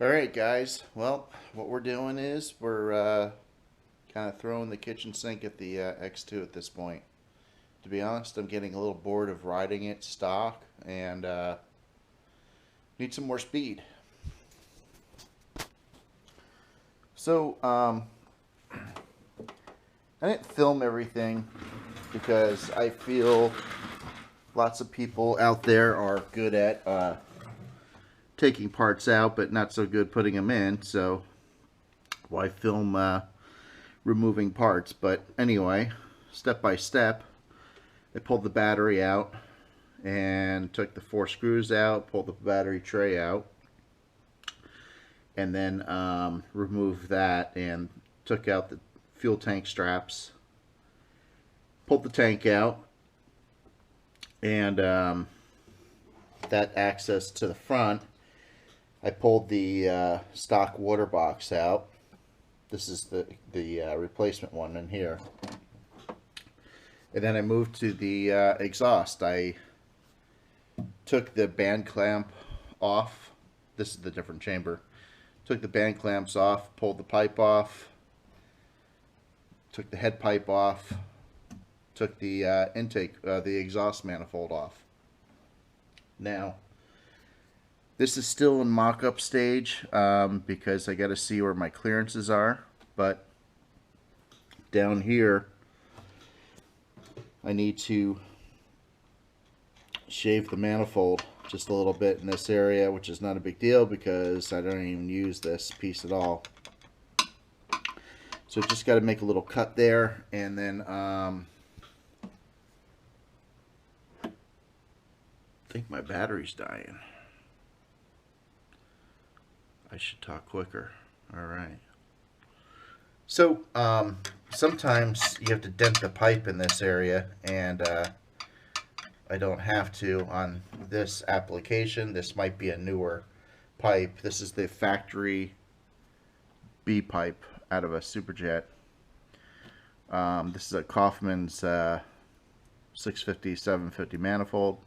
Alright guys, well, what we're doing is we're kind of throwing the kitchen sink at the X2 at this point. To be honest, I'm getting a little bored of riding it stock and need some more speed. So, I didn't film everything because I feel lots of people out there are good at taking parts out, but not so good putting them in, so why film removing parts? But anyway, step by step, I pulled the battery out and took the 4 screws out, pulled the battery tray out, and then removed that and took out the fuel tank straps, pulled the tank out, and that access to the front, I pulled the stock water box out. This is the replacement one in here. And then I moved to the exhaust. I took the band clamp off. This is the different chamber. Took the band clamps off, pulled the pipe off, took the head pipe off, took the intake, the exhaust manifold off. Now, this is still in mock-up stage because I got to see where my clearances are. But down here, I need to shave the manifold just a little bit in this area, which is not a big deal because I don't even use this piece at all. So just got to make a little cut there, and then I think my battery's dying. I should talk quicker. Alright. So, sometimes you have to dent the pipe in this area, and I don't have to on this application. This might be a newer pipe. This is the factory B pipe out of a Superjet. This is a Kaufman's 650, 750 manifold,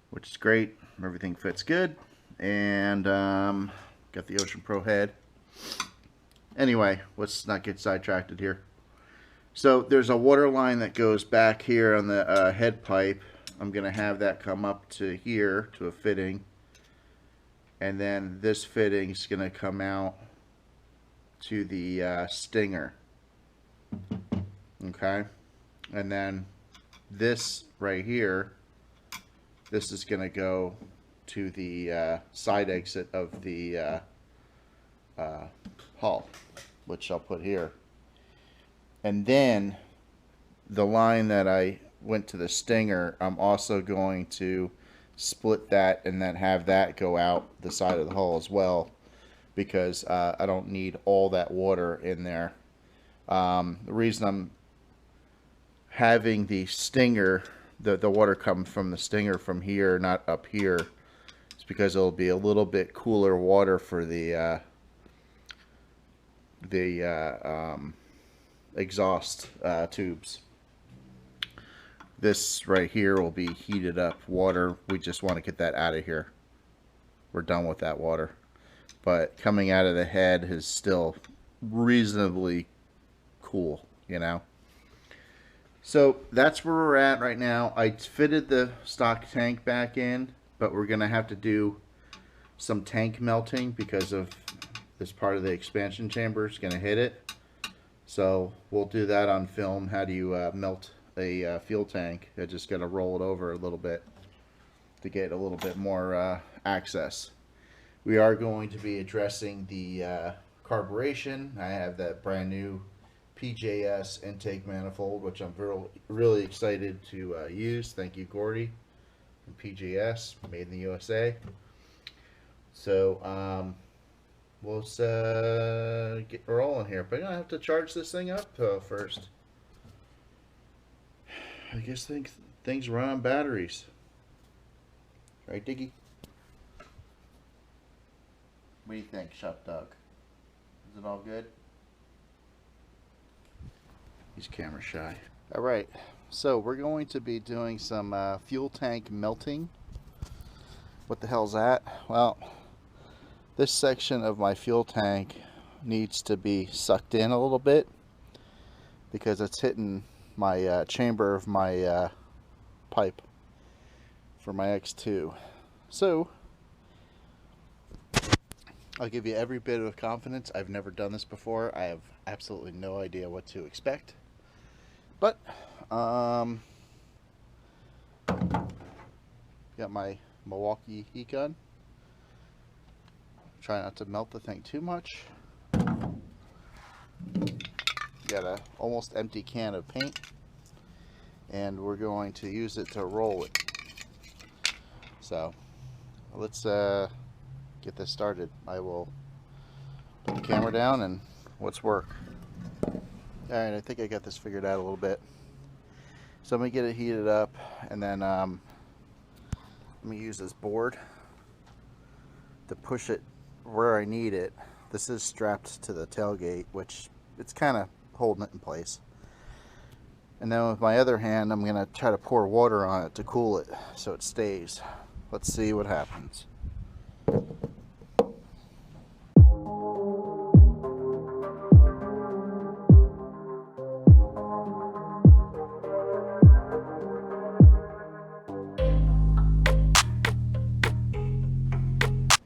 which is great. Everything fits good. And got the Ocean Pro head. Anyway, let's not get sidetracked here. So there's a water line that goes back here on the head pipe. I'm going to have that come up to here to a fitting. And then this fitting is going to come out to the stinger. Okay. And then this right here, this is going to go to the side exit of the hull, which I'll put here. And then the line that I went to the stinger, I'm also going to split that and then have that go out the side of the hull as well, because I don't need all that water in there. The reason I'm having the stinger, the water come from the stinger from here, not up here, because it'll be a little bit cooler water for the exhaust tubes. This right here will be heated up water. We just want to get that out of here. We're done with that water. But coming out of the head is still reasonably cool, you know. So that's where we're at right now. I fitted the stock tank back in, but we're going to have to do some tank melting because of this part of the expansion chamber is going to hit it. So we'll do that on film. How do you melt a fuel tank? I just got to roll it over a little bit to get a little bit more access. We are going to be addressing the carburation. I have that brand new PJS intake manifold, which I'm really excited to use. Thank you, Gordy. PJS, made in the USA. So we'll get rolling here, but I'm gonna have to charge this thing up first. I guess things run on batteries, right, Diggy? What do you think, Shop Dog? Is it all good? He's camera shy. All right. So we're going to be doing some fuel tank melting. What the hell's that? Well, This section of my fuel tank needs to be sucked in a little bit because it's hitting my chamber of my pipe for my X2. So I'll give you every bit of confidence. I've never done this before. I have absolutely no idea what to expect. But got my Milwaukee heat gun. Try not to melt the thing too much. Got a almost empty can of paint, and we're going to use it to roll it. So let's get this started. I will put the camera down and let's work. Alright, I think I got this figured out a little bit. So I'm going to get it heated up, and then let me use this board to push it where I need it. This is strapped to the tailgate, which it's kind of holding it in place. And then with my other hand, I'm going to try to pour water on it to cool it so it stays. Let's see what happens.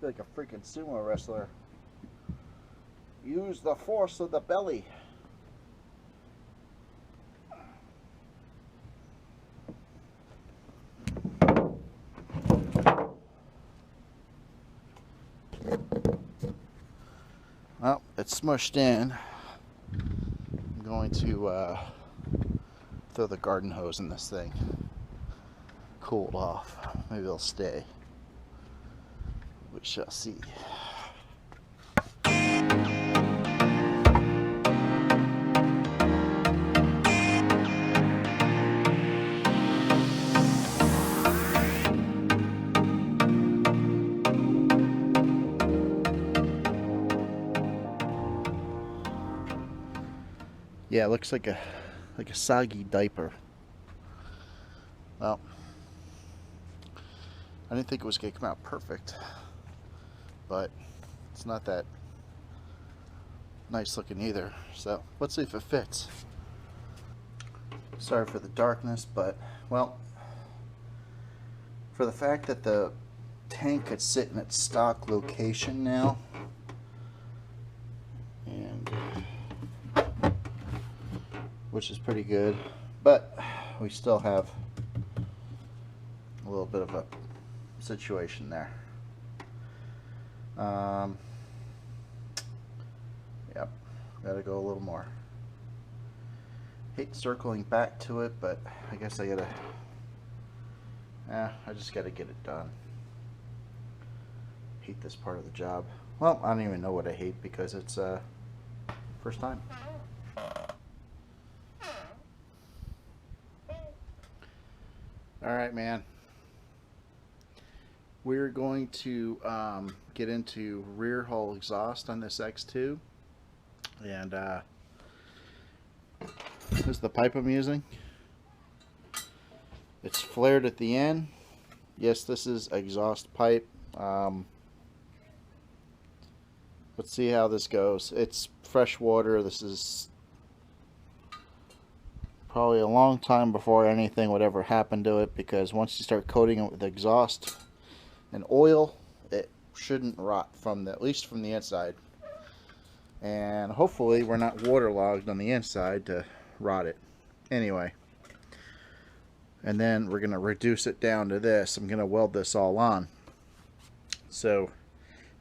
Like a freaking sumo wrestler. Use the force of the belly. Well, it's smushed in. I'm going to throw the garden hose in this thing. Cool it off. Maybe it'll stay. We shall see. Yeah, it looks like a soggy diaper. Well, I didn't think it was going to come out perfect, but it's not that nice looking either. So let's see if it fits. Sorry for the darkness, but well, for the fact that the tank could sit in its stock location now, and which is pretty good, but we still have a little bit of a situation there. Yep, gotta go a little more. Hate circling back to it, but I guess I gotta, I just gotta get it done. Hate this part of the job. Well, I don't even know what I hate because it's first time. Alright, man. We're going to get into rear hull exhaust on this X2. And this is the pipe I'm using. It's flared at the end. Yes, this is exhaust pipe. Let's see how this goes. It's fresh water. This is probably a long time before anything would ever happen to it, because once you start coating it with exhaust and oil, it shouldn't rot from at least from the inside. And hopefully we're not waterlogged on the inside to rot it. Anyway, and then we're going to reduce it down to this. I'm going to weld this all on. So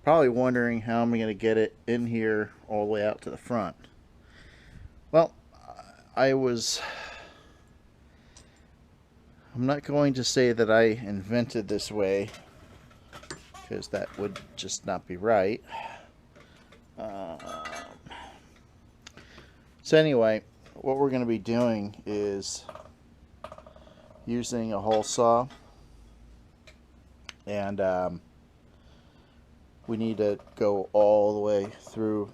probably wondering how I'm going to get it in here all the way out to the front. Well, I'm not going to say that I invented this way, because that would just not be right. So anyway, what we're going to be doing is using a hole saw, and we need to go all the way through,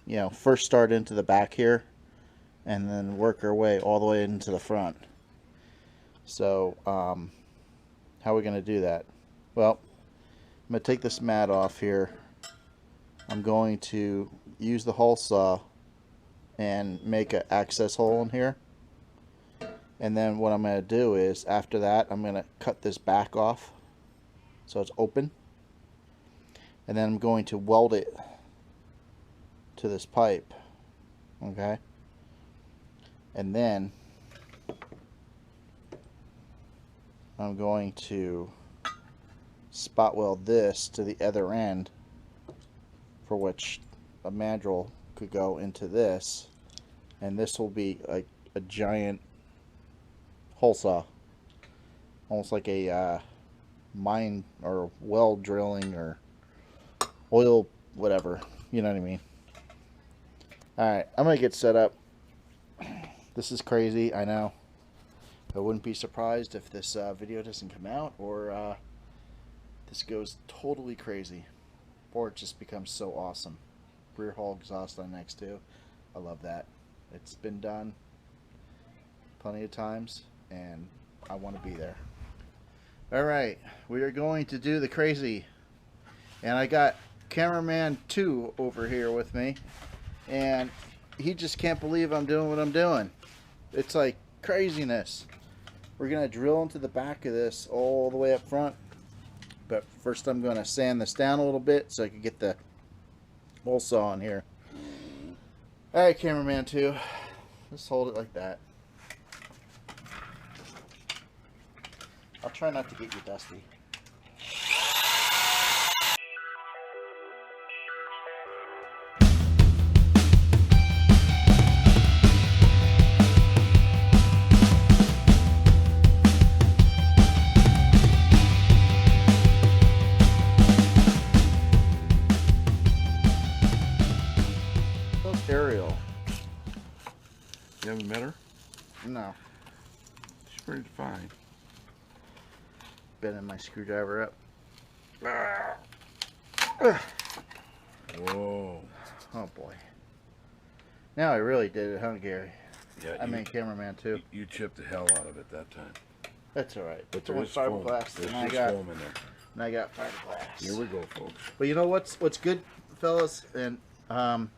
you know, first start into the back here and then work our way all the way into the front. So how are we going to do that? Well, I'm going to take this mat off here I'm going to use the hole saw and make an access hole in here. And then what I'm going to do is, after that, I'm going to cut this back off so it's open. And then I'm going to weld it to this pipe. Okay? And then I'm going to spot weld this to the other end, for which a mandrel could go into this, and this will be like a giant hole saw, almost like a mine or well drilling or oil, whatever, you know what I mean. Alright, I'm gonna get set up. This is crazy, I know. I wouldn't be surprised if this video doesn't come out, or this goes totally crazy, or it just becomes so awesome. Rear hull exhaust on X2. I love that. It's been done plenty of times, and I want to be there. Alright, we are going to do the crazy. And I got cameraman 2 over here with me, and he just can't believe I'm doing what I'm doing. It's like craziness. We're going to drill into the back of this all the way up front. But first I'm going to sand this down a little bit so I can get the hole saw in here. Alright, cameraman 2. Just hold it like that. I'll try not to get you dusty. Ariel. You haven't met her? No. She's pretty fine. Bending my screwdriver up. Whoa. Oh boy. Now I really did it, huh, Gary? Yeah, I mean, cameraman 2. You chipped the hell out of it that time. That's alright. But It's there only is foam. fiberglass, There's and I just got foam in there. fiberglass. Here we go, folks. But you know what's good, fellas and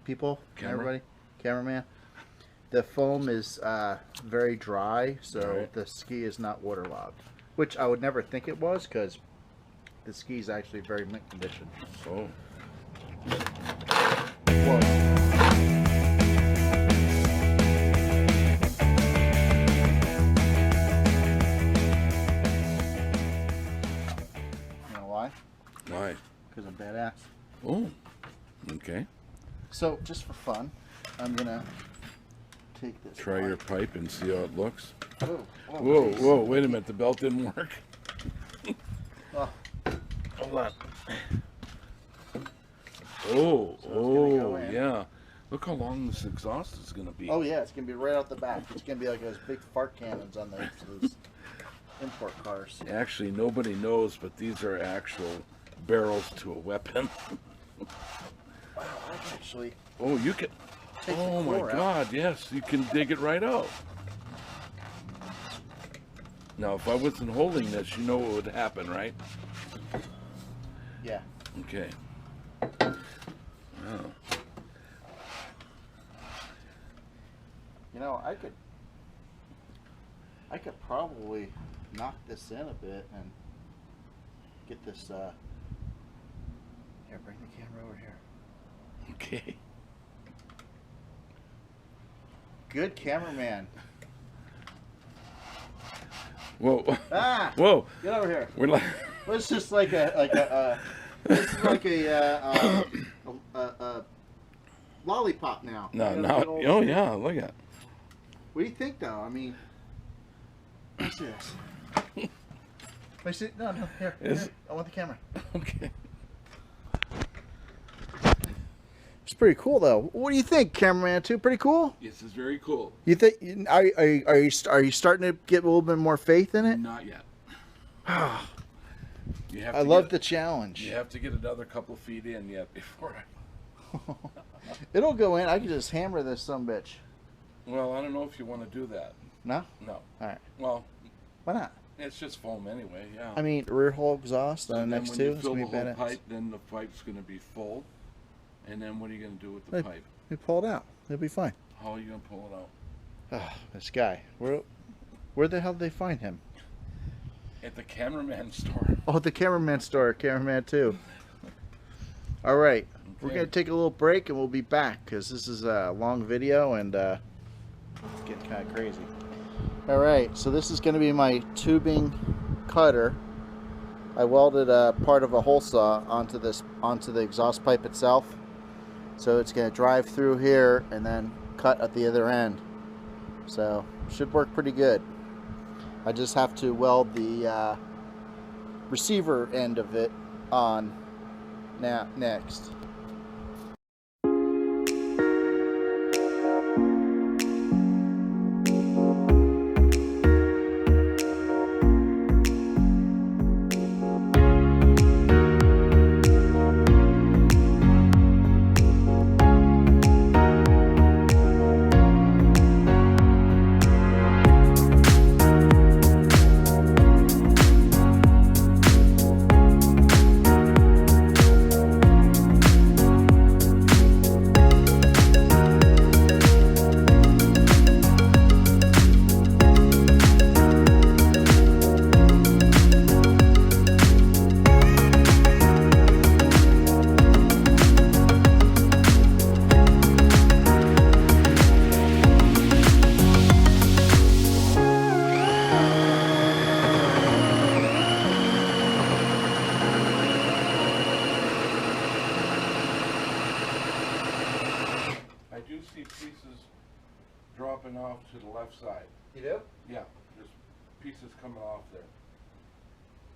people, Camera? everybody, cameraman. The foam is very dry, so Right. the ski is not waterlogged, which I would never think it was, because the ski is actually very mint condition. So, You know why? why? Because I'm badass. Oh, okay. So just for fun, I'm gonna take this. Try your pipe and see how it looks. Whoa, Whoa, geez. whoa, wait a minute. The belt didn't work. Oh, Hold on. So Oh, it's gonna go in. yeah. Look how long this exhaust is going to be. oh yeah, it's gonna be right out the back. It's gonna be like those big fart cannons on those import cars. Actually, nobody knows, but these are actual barrels to a weapon. Wow, I can actually Oh, you can. take Oh the my core out. God! Yes, you can dig it right out. Now, if I wasn't holding this, you know what would happen, right? Yeah. Okay. Wow. You know, I could probably knock this in a bit and get this. Here, bring the camera over here. Okay. Good cameraman. Whoa. Ah! Whoa. Get over here. We're like. Well, it's just like a this is like a lollipop now. No, You know, no. good old- Oh yeah. Look at. What do you think, though? I mean, let me see this. Let me see. No, here. Is- Here. I want the camera. Okay. It's pretty cool, though. What do you think, cameraman? Too pretty cool. This is very cool. You think? Are you starting to get a little bit more faith in it? Not yet. You have I to love get, the challenge. You have to get another couple feet in yet before I. It'll go in. I can just hammer this sumbitch. Well, I don't know if you want to do that. No? No. All right. Well, Why not? it's just foam anyway. Yeah. I mean, rear hole exhaust on And the then next when you two. It's fill gonna the be whole badass. pipe, then the pipe's going to be full. And then what are you going to do with the pipe? We pull it out. It'll be fine. How are you going to pull it out? Ah, this guy. Where the hell did they find him? At the cameraman store. Oh, the cameraman store. Cameraman 2. All right. Okay. We're going to take a little break and we'll be back because this is a long video and it's getting kind of crazy. All right. So this is going to be my tubing cutter. I welded a part of a hole saw onto the exhaust pipe itself. So it's going to drive through here and then cut at the other end. So should work pretty good. I just have to weld the receiver end of it on next. Dropping off to the left side. You do? Yeah, there's pieces coming off there.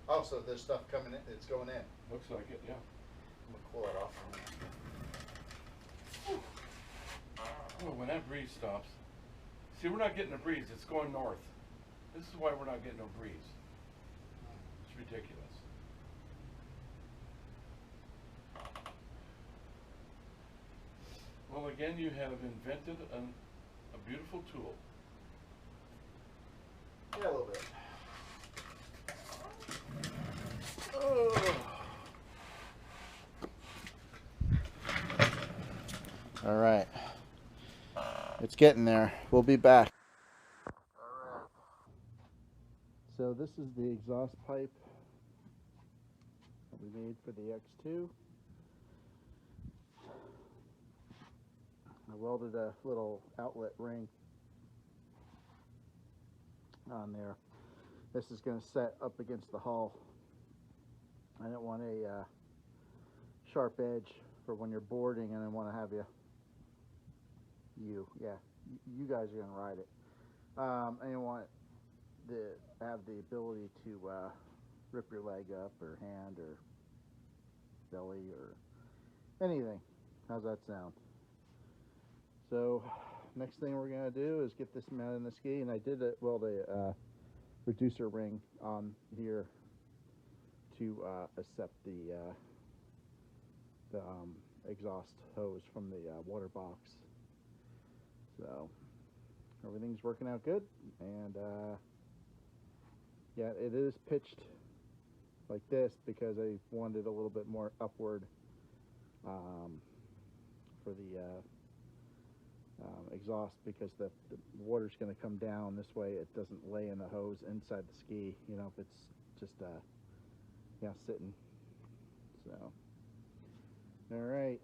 Oh, so there's stuff coming in. It's going in. Looks like it, yeah. I'm gonna cool it off. Oh, when that breeze stops. See, we're not getting a breeze. It's going north. This is why we're not getting no breeze. It's ridiculous. Well, again, you have invented a beautiful tool. Yeah, a little bit. Oh. All right. It's getting there. We'll be back. All right. So this is the exhaust pipe that we made for the X2. I welded a little outlet ring on there. This is going to set up against the hull. I don't want a sharp edge for when you're boarding, and I want to have you guys are going to ride it. I don't want to have the ability to rip your leg up or hand or belly or anything. How's that sound? So next thing we're going to do is get this mounted in the ski, and I did weld a reducer ring on here to accept the exhaust hose from the water box. So everything's working out good, and yeah, it is pitched like this because I wanted a little bit more upward for the exhaust, because the water's going to come down this way. It doesn't lay in the hose inside the ski, you know, if it's just sitting. So all right,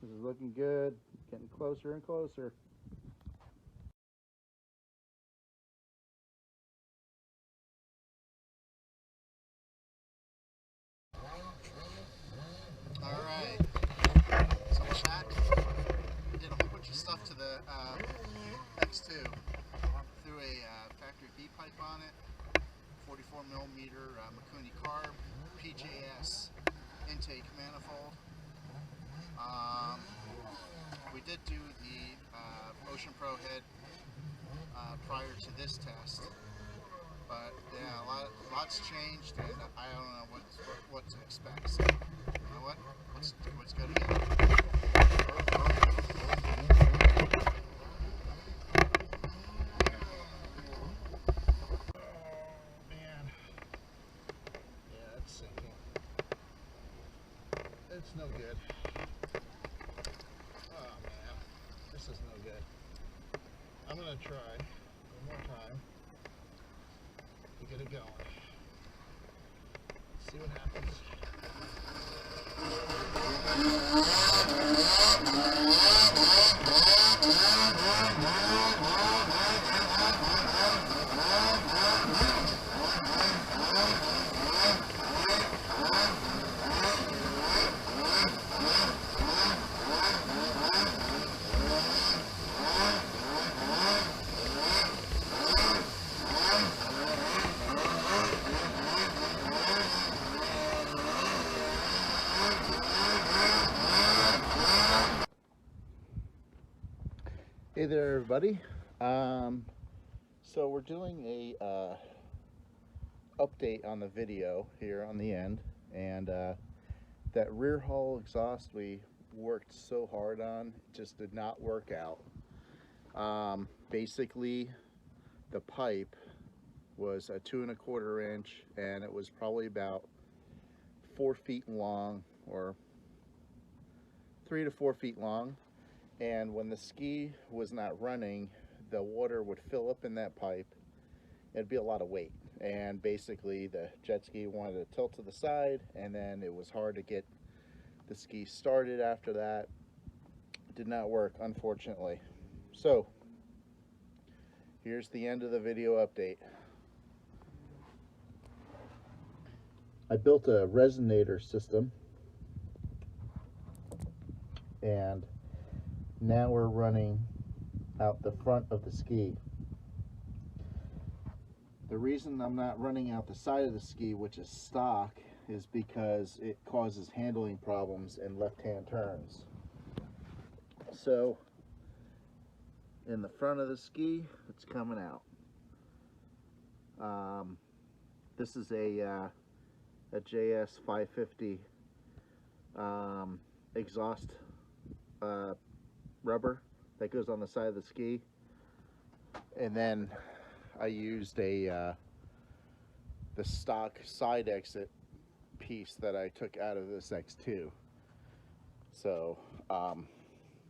this is looking good, getting closer and closer. All right, so Shaq did a whole bunch of stuff to the X2. Threw a factory B pipe on it, 44 millimeter Makuni carb, PJS intake manifold. We did do the Ocean Pro head prior to this test, but yeah, lots changed, and I don't know what to expect. So, you know what? Let's go together. It's no good. I'm gonna try one more time to get it going. See what happens. Hey there, everybody. So we're doing a update on the video here on the end, and that rear hull exhaust we worked so hard on just did not work out. Basically, the pipe was a 2 1/4 inch, and it was probably about 4 feet long, or 3 to 4 feet long. And when the ski was not running, the water would fill up in that pipe. It'd be a lot of weight, and basically the jet ski wanted to tilt to the side, and then it was hard to get the ski started after that. It did not work, unfortunately. So here's the end of the video update. I built a resonator system, and now we're running out the front of the ski. The reason I'm not running out the side of the ski, which is stock, is because it causes handling problems in left-hand turns. So in the front of the ski, it's coming out. This is a JS 550 exhaust rubber that goes on the side of the ski, and then I used the stock side exit piece that I took out of this X2. So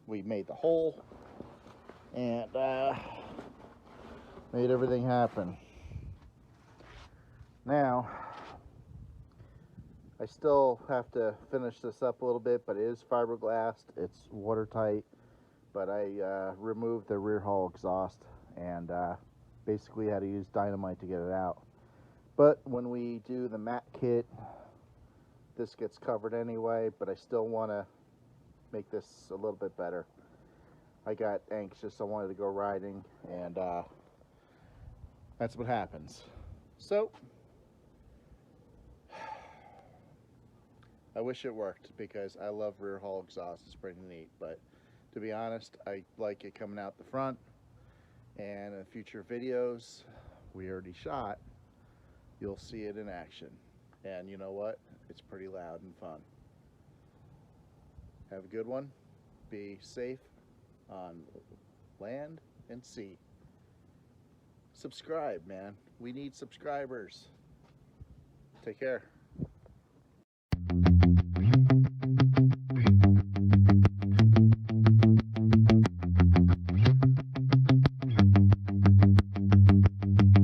we made the hole and made everything happen. Now I still have to finish this up a little bit, but it is fiberglass, it's watertight. But I removed the rear hull exhaust and basically had to use dynamite to get it out. But when we do the mat kit, this gets covered anyway, but I still want to make this a little bit better. I got anxious, I wanted to go riding, and that's what happens. So I wish it worked, because I love rear hull exhaust. It's pretty neat, but to be honest, I like it coming out the front. And in future videos we already shot, you'll see it in action. And you know what? It's pretty loud and fun. Have a good one. Be safe on land and sea. Subscribe, man. We need subscribers. Take care.